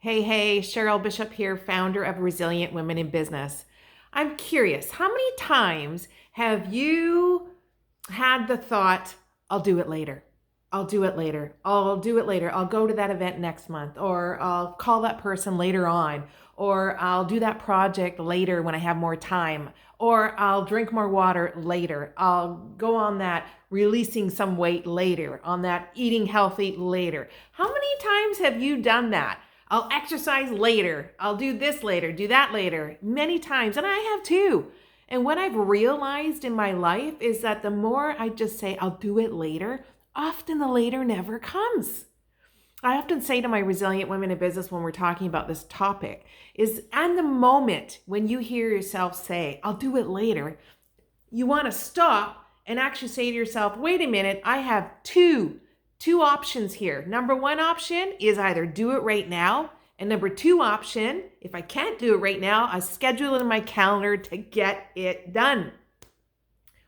Hey, Cheryl Bishop here, founder of Resilient Women in Business. I'm curious, how many times have you had the thought, I'll do it later. I'll do it later. I'll do it later. I'll go to that event next month, or I'll call that person later on, or I'll do that project later when I have more time, or I'll drink more water later. I'll go on that releasing some weight later, on that eating healthy later. How many times have you done that? I'll exercise later. I'll do this later, do that later. Many times, and I have too. And what I've realized in my life is that the more I just say, I'll do it later, often the later never comes. I often say to my resilient women in business when we're talking about this topic is at the moment when you hear yourself say, I'll do it later, you want to stop and actually say to yourself, wait a minute, I have two options here. Number one option is either do it right now. And number two option, if I can't do it right now, I schedule it in my calendar to get it done.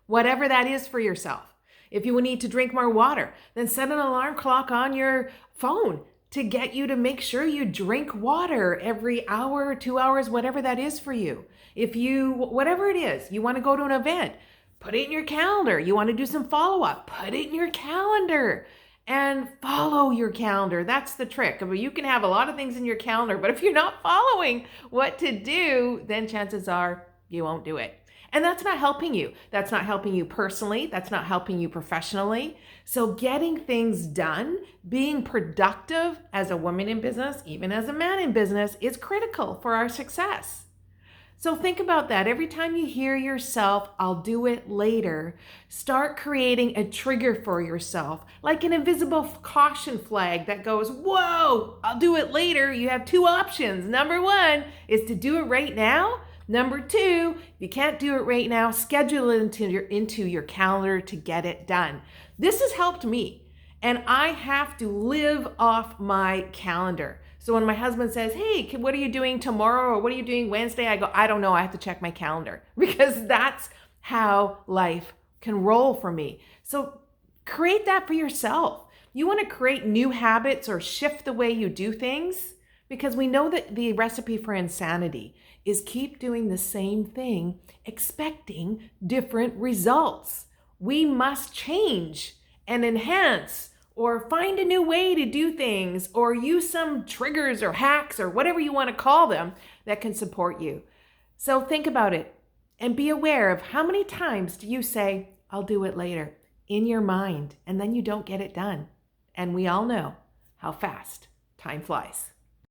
Whatever that is for yourself. If you need to drink more water, then set an alarm clock on your phone to get you to make sure you drink water every hour, 2 hours, whatever that is for you. Whatever it is, you want to go to an event, put it in your calendar. You want to do some follow-up, put it in your calendar. And follow your calendar. That's the trick. I mean, you can have a lot of things in your calendar, but if you're not following what to do, then chances are you won't do it. And that's not helping you. That's not helping you personally. That's not helping you professionally. So getting things done, being productive as a woman in business, even as a man in business, is critical for our success. So think about that. Every time you hear yourself, I'll do it later, start creating a trigger for yourself, like an invisible caution flag that goes, whoa, I'll do it later. You have two options. Number one is to do it right now. Number two, if you can't do it right now, schedule it into your calendar to get it done. This has helped me, and I have to live off my calendar. So when my husband says, hey, what are you doing tomorrow or what are you doing Wednesday? I go, I don't know. I have to check my calendar because that's how life can roll for me. So create that for yourself. You want to create new habits or shift the way you do things because we know that the recipe for insanity is keep doing the same thing, expecting different results. We must change and enhance or find a new way to do things, or use some triggers or hacks or whatever you want to call them that can support you. So think about it and be aware of how many times do you say, I'll do it later in your mind, and then you don't get it done. And we all know how fast time flies.